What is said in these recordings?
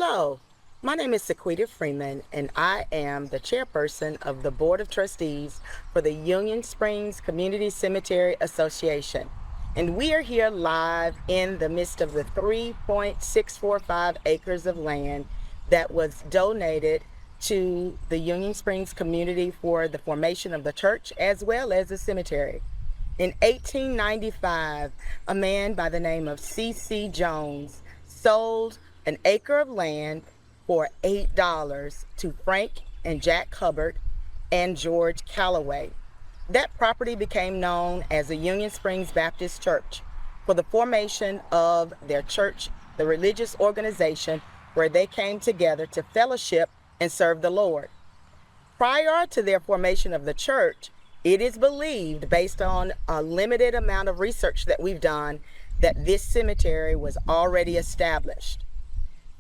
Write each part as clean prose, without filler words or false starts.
Hello, my name is Sequita Freeman, and I am the chairperson of the Board of Trustees for the Union Springs Community Cemetery Association. And we are here live in the midst of the 3.645 acres of land that was donated to the Union Springs community for the formation of the church as well as the cemetery. In 1895, a man by the name of C.C. Jones sold an acre of land for $8 to Frank and Jack Hubbard and George Calloway. That property became known as the Union Springs Baptist Church for the formation of their church, the religious organization where they came together to fellowship and serve the Lord. Prior to their formation of the church, it is believed, based on a limited amount of research that we've done, that this cemetery was already established.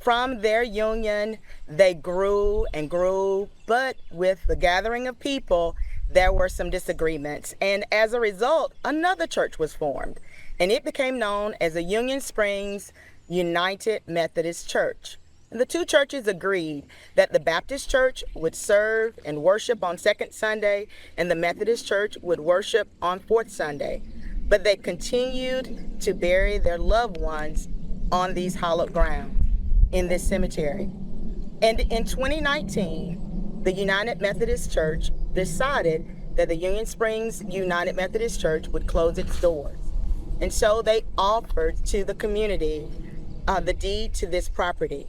From their union, they grew and grew, but with the gathering of people, there were some disagreements. And as a result, another church was formed, and it became known as the Union Springs United Methodist Church. And the two churches agreed that the Baptist church would serve and worship on second Sunday, and the Methodist church would worship on fourth Sunday. But they continued to bury their loved ones on these hallowed grounds in this cemetery. And in 2019, the United Methodist Church decided that the Union Springs United Methodist Church would close its doors. And so they offered to the community the deed to this property.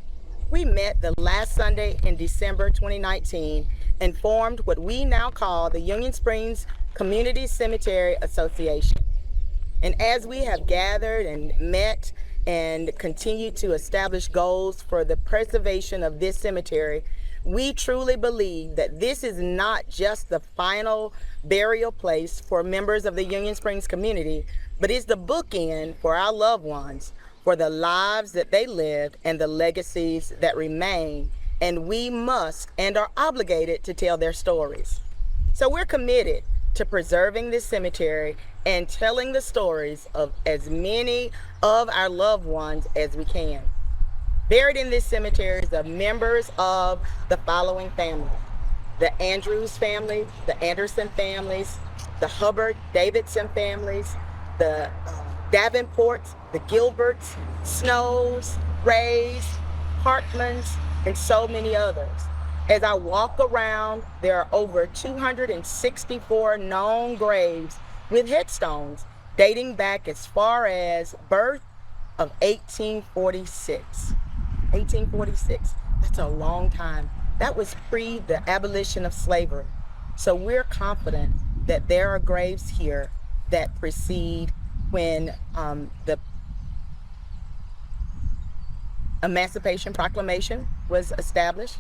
We met the last Sunday in December 2019 and formed what we now call the Union Springs Community Cemetery Association. And as we have gathered and met and continue to establish goals for the preservation of this cemetery, we truly believe that this is not just the final burial place for members of the Union Springs community, but is the bookend for our loved ones, for the lives that they lived and the legacies that remain, and we must and are obligated to tell their stories. So we're committed to preserving this cemetery and telling the stories of as many of our loved ones as we can. Buried in this cemetery are members of the following families: the Andrews family, the Anderson families, the Hubbard Davidson families, the Davenports, the Gilberts, Snows, Rays, Hartmans, and so many others. As I walk around, there are over 264 known graves with headstones dating back as far as birth of 1846. 1846, that's a long time. That was pre the abolition of slavery. So we're confident that there are graves here that precede when the Emancipation Proclamation was established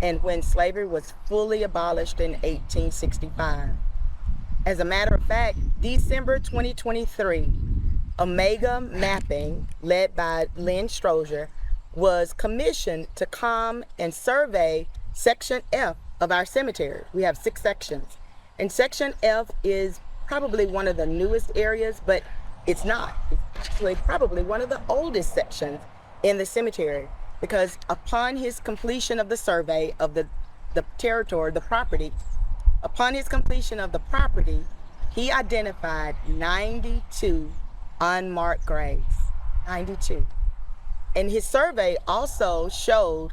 and when slavery was fully abolished in 1865. As a matter of fact, December 2023, Omega Mapping, led by Lynn Strozier, was commissioned to come and survey Section F of our cemetery. We have 6 sections, and Section F is probably one of the newest areas, but it's not. It's actually probably one of the oldest sections in the cemetery, because upon his completion of the survey of the territory, the property, upon his completion of the property, he identified 92 unmarked graves. 92. And his survey also showed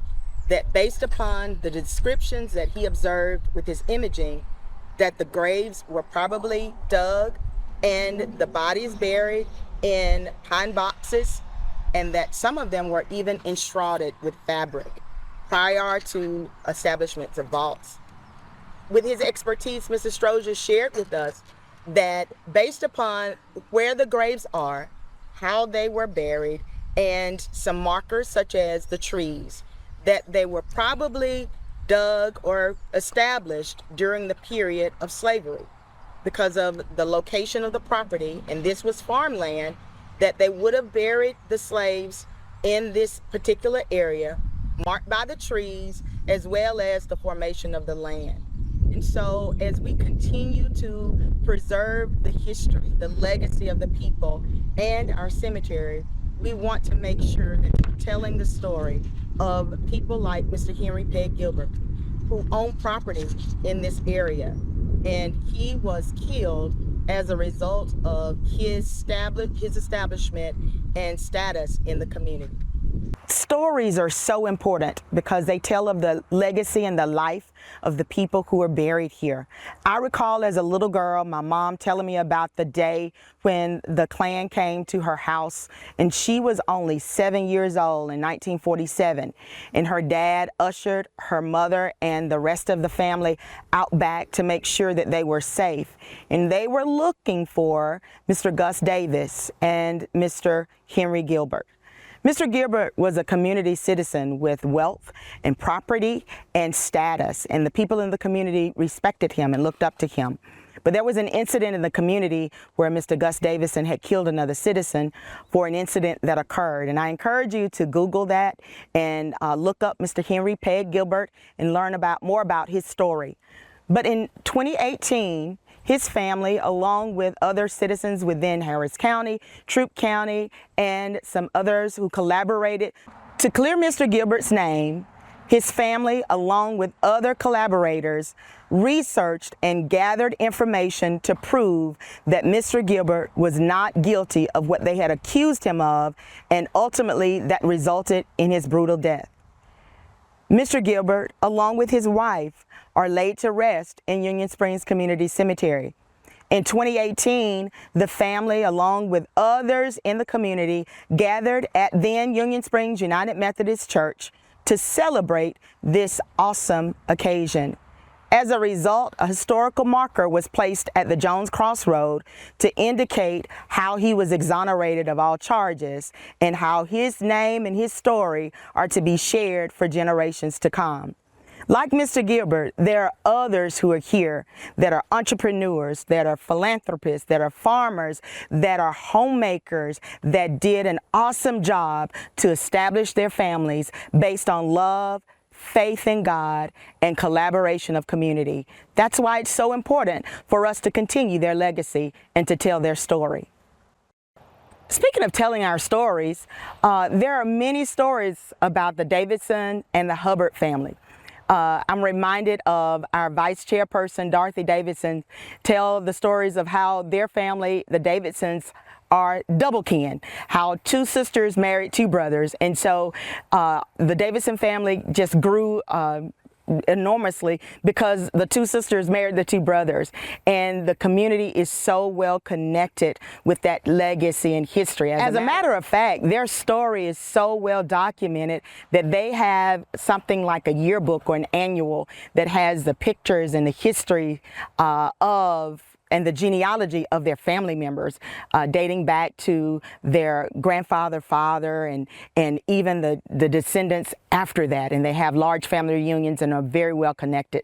that, based upon the descriptions that he observed with his imaging, that the graves were probably dug and the bodies buried in pine boxes, and that some of them were even enshrouded with fabric prior to establishments of vaults. With his expertise, Mr. Strozier shared with us that based upon where the graves are, how they were buried, and some markers such as the trees, that they were probably dug or established during the period of slavery because of the location of the property, and this was farmland, that they would have buried the slaves in this particular area, marked by the trees, as well as the formation of the land. And so as we continue to preserve the history, the legacy of the people and our cemetery, we want to make sure that we're telling the story of people like Mr. Henry Pegg Gilbert, who owned property in this area, and he was killed as a result of his establishment and status in the community. Stories are so important because they tell of the legacy and the life of the people who are buried here. I recall as a little girl, my mom telling me about the day when the Klan came to her house, and she was only 7 years old in 1947, and her dad ushered her mother and the rest of the family out back to make sure that they were safe. And they were looking for Mr. Gus Davis and Mr. Henry Gilbert. Mr. Gilbert was a community citizen with wealth and property and status, and the people in the community respected him and looked up to him. But there was an incident in the community where Mr. Gus Davison had killed another citizen for an incident that occurred. And I encourage you to Google that and look up Mr. Henry Pegg Gilbert and learn more about his story. But in 2018, his family, along with other citizens within Harris County, Troup County, and some others who collaborated to clear Mr. Gilbert's name, his family, along with other collaborators, researched and gathered information to prove that Mr. Gilbert was not guilty of what they had accused him of, and ultimately that resulted in his brutal death. Mr. Gilbert, along with his wife, are laid to rest in Union Springs Community Cemetery. In 2018, the family, along with others in the community, gathered at then Union Springs United Methodist Church to celebrate this awesome occasion. As a result, a historical marker was placed at the Jones Crossroad to indicate how he was exonerated of all charges and how his name and his story are to be shared for generations to come. Like Mr. Gilbert, there are others who are here that are entrepreneurs, that are philanthropists, that are farmers, that are homemakers, that did an awesome job to establish their families based on love, faith in God, and collaboration of community. That's why it's so important for us to continue their legacy and to tell their story. Speaking of telling our stories, there are many stories about the Davidson and the Hubbard family. I'm reminded of our vice chairperson, Dorothy Davidson, tell the stories of how their family, the Davidsons, are double kin, how two sisters married two brothers. And so the Davidson family just grew enormously because the two sisters married the two brothers, and the community is so well connected with that legacy and history. As a matter of fact, their story is so well documented that they have something like a yearbook or an annual that has the pictures and the history of and the genealogy of their family members, dating back to their grandfather, father, and even the descendants after that. And they have large family reunions and are very well connected.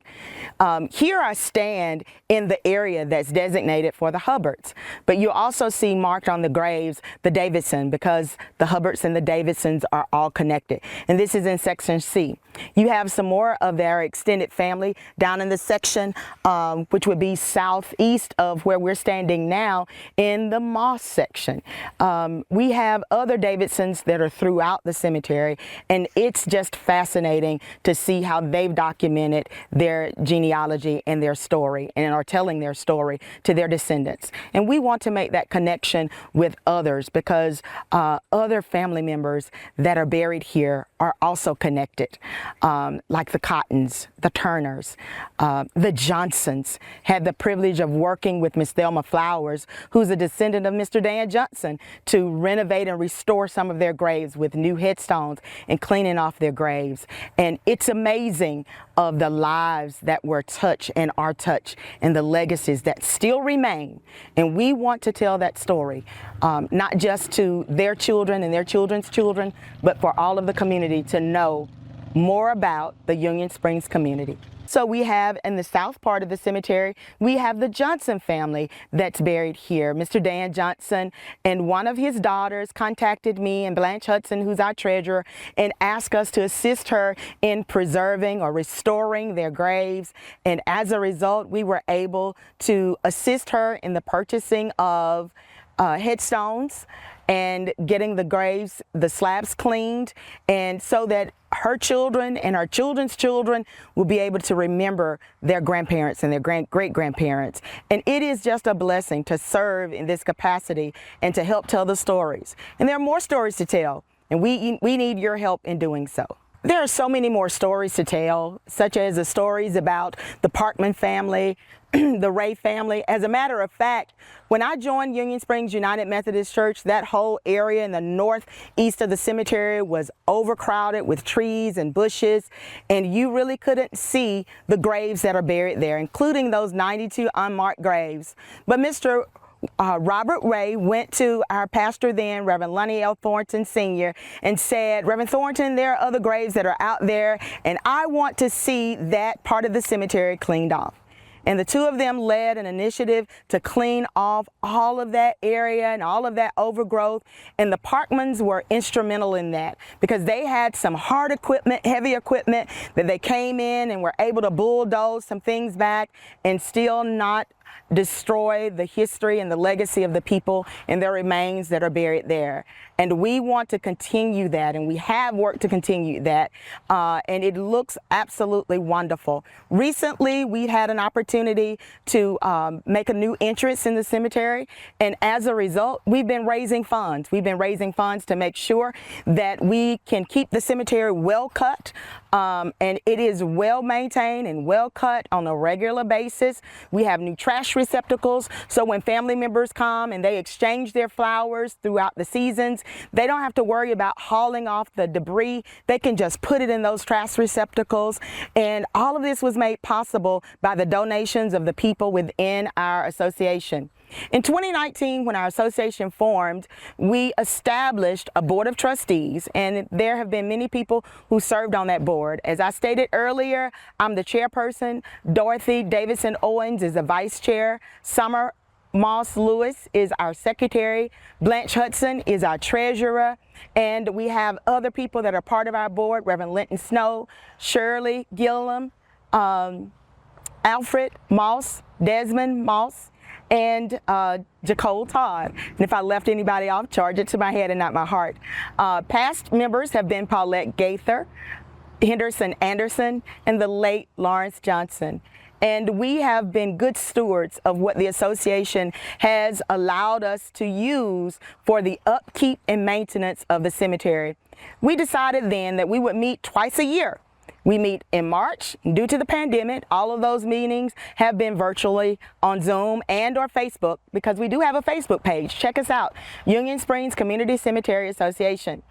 Here I stand in the area that's designated for the Hubbards, but you also see marked on the graves the Davidson, because the Hubbards and the Davidsons are all connected. And this is in section C. You have some more of their extended family down in the section, which would be southeast of where we're standing now in the Moss section. We have other Davidsons that are throughout the cemetery, and it's just fascinating to see how they've documented their genealogy and their story, and are telling their story to their descendants. And we want to make that connection with others, because other family members that are buried here are also connected, like the Cottons, the Turners, the Johnsons. Had the privilege of working with Miss Thelma Flowers, who's a descendant of Mr. Dan Johnson, to renovate and restore some of their graves with new headstones and cleaning off their graves. And it's amazing of the lives that were touched and are touched, and the legacies that still remain. And we want to tell that story, not just to their children and their children's children, but for all of the community to know more about the Union Springs community. So we have in the south part of the cemetery, we have the Johnson family that's buried here. Mr. Dan Johnson and one of his daughters contacted me and Blanche Hudson, who's our treasurer, and asked us to assist her in preserving or restoring their graves. And as a result, we were able to assist her in the purchasing of headstones and getting the graves, the slabs cleaned, and so that her children and our children's children will be able to remember their grandparents and their great-grandparents. And it is just a blessing to serve in this capacity and to help tell the stories. And there are more stories to tell, and we need your help in doing so. There are so many more stories to tell, such as the stories about the Parkman family, the Ray family. As a matter of fact, when I joined Union Springs United Methodist Church, that whole area in the northeast of the cemetery was overcrowded with trees and bushes, and you really couldn't see the graves that are buried there, including those 92 unmarked graves. But Mr. Robert Ray went to our pastor then, Reverend Lonnie L. Thornton Sr., and said, Reverend Thornton, there are other graves that are out there, and I want to see that part of the cemetery cleaned off. And the two of them led an initiative to clean off all of that area and all of that overgrowth. And the Parkmans were instrumental in that because they had some hard equipment, heavy equipment that they came in and were able to bulldoze some things back and still not destroy the history and the legacy of the people and their remains that are buried there. And we want to continue that, and we have worked to continue that, and it looks absolutely wonderful. Recently, we had an opportunity to make a new entrance in the cemetery, and as a result, we've been raising funds. We've been raising funds to make sure that we can keep the cemetery well cut, and it is well maintained and well cut on a regular basis. We have new trash receptacles, so when family members come and they exchange their flowers throughout the seasons, they don't have to worry about hauling off the debris. They can just put it in those trash receptacles. And all of this was made possible by the donations of the people within our association. In 2019, when our association formed, we established a board of trustees, and there have been many people who served on that board. As I stated earlier, I'm the chairperson. Dorothy Davidson Owens is the vice chair. Summer Moss Lewis is our secretary. Blanche Hudson is our treasurer. And we have other people that are part of our board, Reverend Linton Snow, Shirley Gilliam, Alfred Moss, Desmond Moss, and Jacole Todd. And if I left anybody off, charge it to my head and not my heart. Past members have been Paulette Gaither, Henderson Anderson, and the late Lawrence Johnson. And we have been good stewards of what the association has allowed us to use for the upkeep and maintenance of the cemetery. We decided then that we would meet twice a year. We meet in March. Due to the pandemic, all of those meetings have been virtually on Zoom and or Facebook, because we do have a Facebook page. Check us out, Union Springs Community Cemetery Association.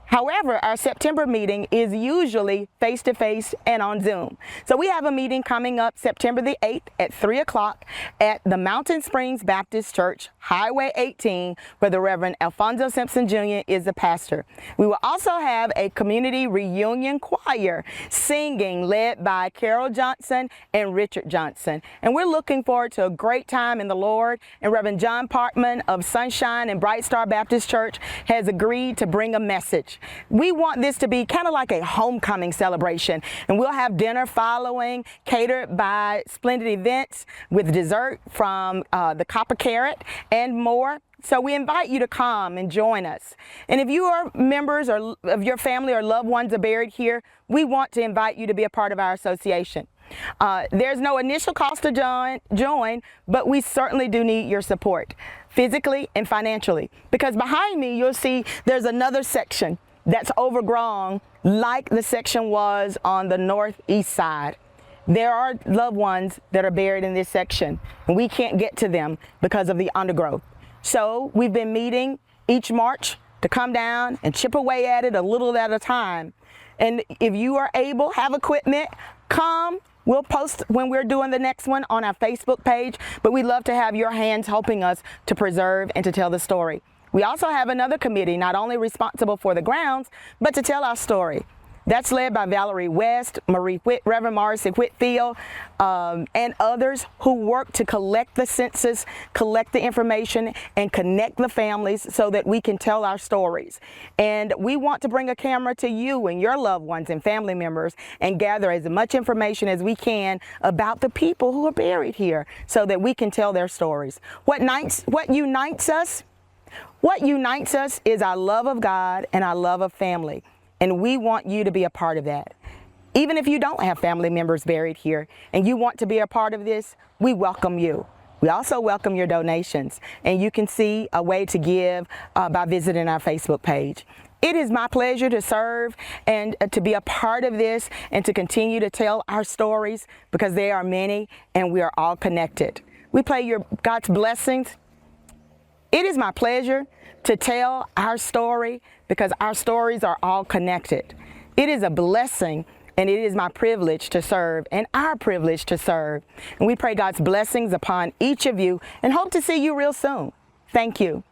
However, our September meeting is usually face-to-face and on Zoom. So we have a meeting coming up September the 8th at 3 o'clock at the Mountain Springs Baptist Church, Highway 18, where the Reverend Alfonso Simpson Jr. is the pastor. We will also have a community reunion choir singing, led by Carol Johnson and Richard Johnson. And we're looking forward to a great time in the Lord. And Reverend John Parkman of Sunshine and Bright Star Baptist Church has agreed to bring a message. We want this to be kind of like a homecoming celebration, and we'll have dinner following, catered by Splendid Events with dessert from the Copper Carrot and more. So we invite you to come and join us. And if you are members or of your family or loved ones are buried here, we want to invite you to be a part of our association. There's no initial cost to join, but we certainly do need your support, physically and financially. Because behind me, you'll see there's another section that's overgrown like the section was on the northeast side. There are loved ones that are buried in this section, and we can't get to them because of the undergrowth. So we've been meeting each March to come down and chip away at it a little at a time. And if you are able, have equipment, come. We'll post when we're doing the next one on our Facebook page, but we'd love to have your hands helping us to preserve and to tell the story. We also have another committee, not only responsible for the grounds, but to tell our story. That's led by Valerie West, Reverend Morrissey Whitfield, and others who work to collect the census, collect the information, and connect the families so that we can tell our stories. And we want to bring a camera to you and your loved ones and family members and gather as much information as we can about the people who are buried here so that we can tell their stories. What unites us? What unites us is our love of God and our love of family, and we want you to be a part of that. Even if you don't have family members buried here and you want to be a part of this, we welcome you. We also welcome your donations, and you can see a way to give by visiting our Facebook page. It is my pleasure to serve and to be a part of this and to continue to tell our stories, because there are many and we are all connected. We pray God's blessings. It is my pleasure to tell our story because our stories are all connected. It is a blessing, and it is my privilege to serve and our privilege to serve. And we pray God's blessings upon each of you and hope to see you real soon. Thank you.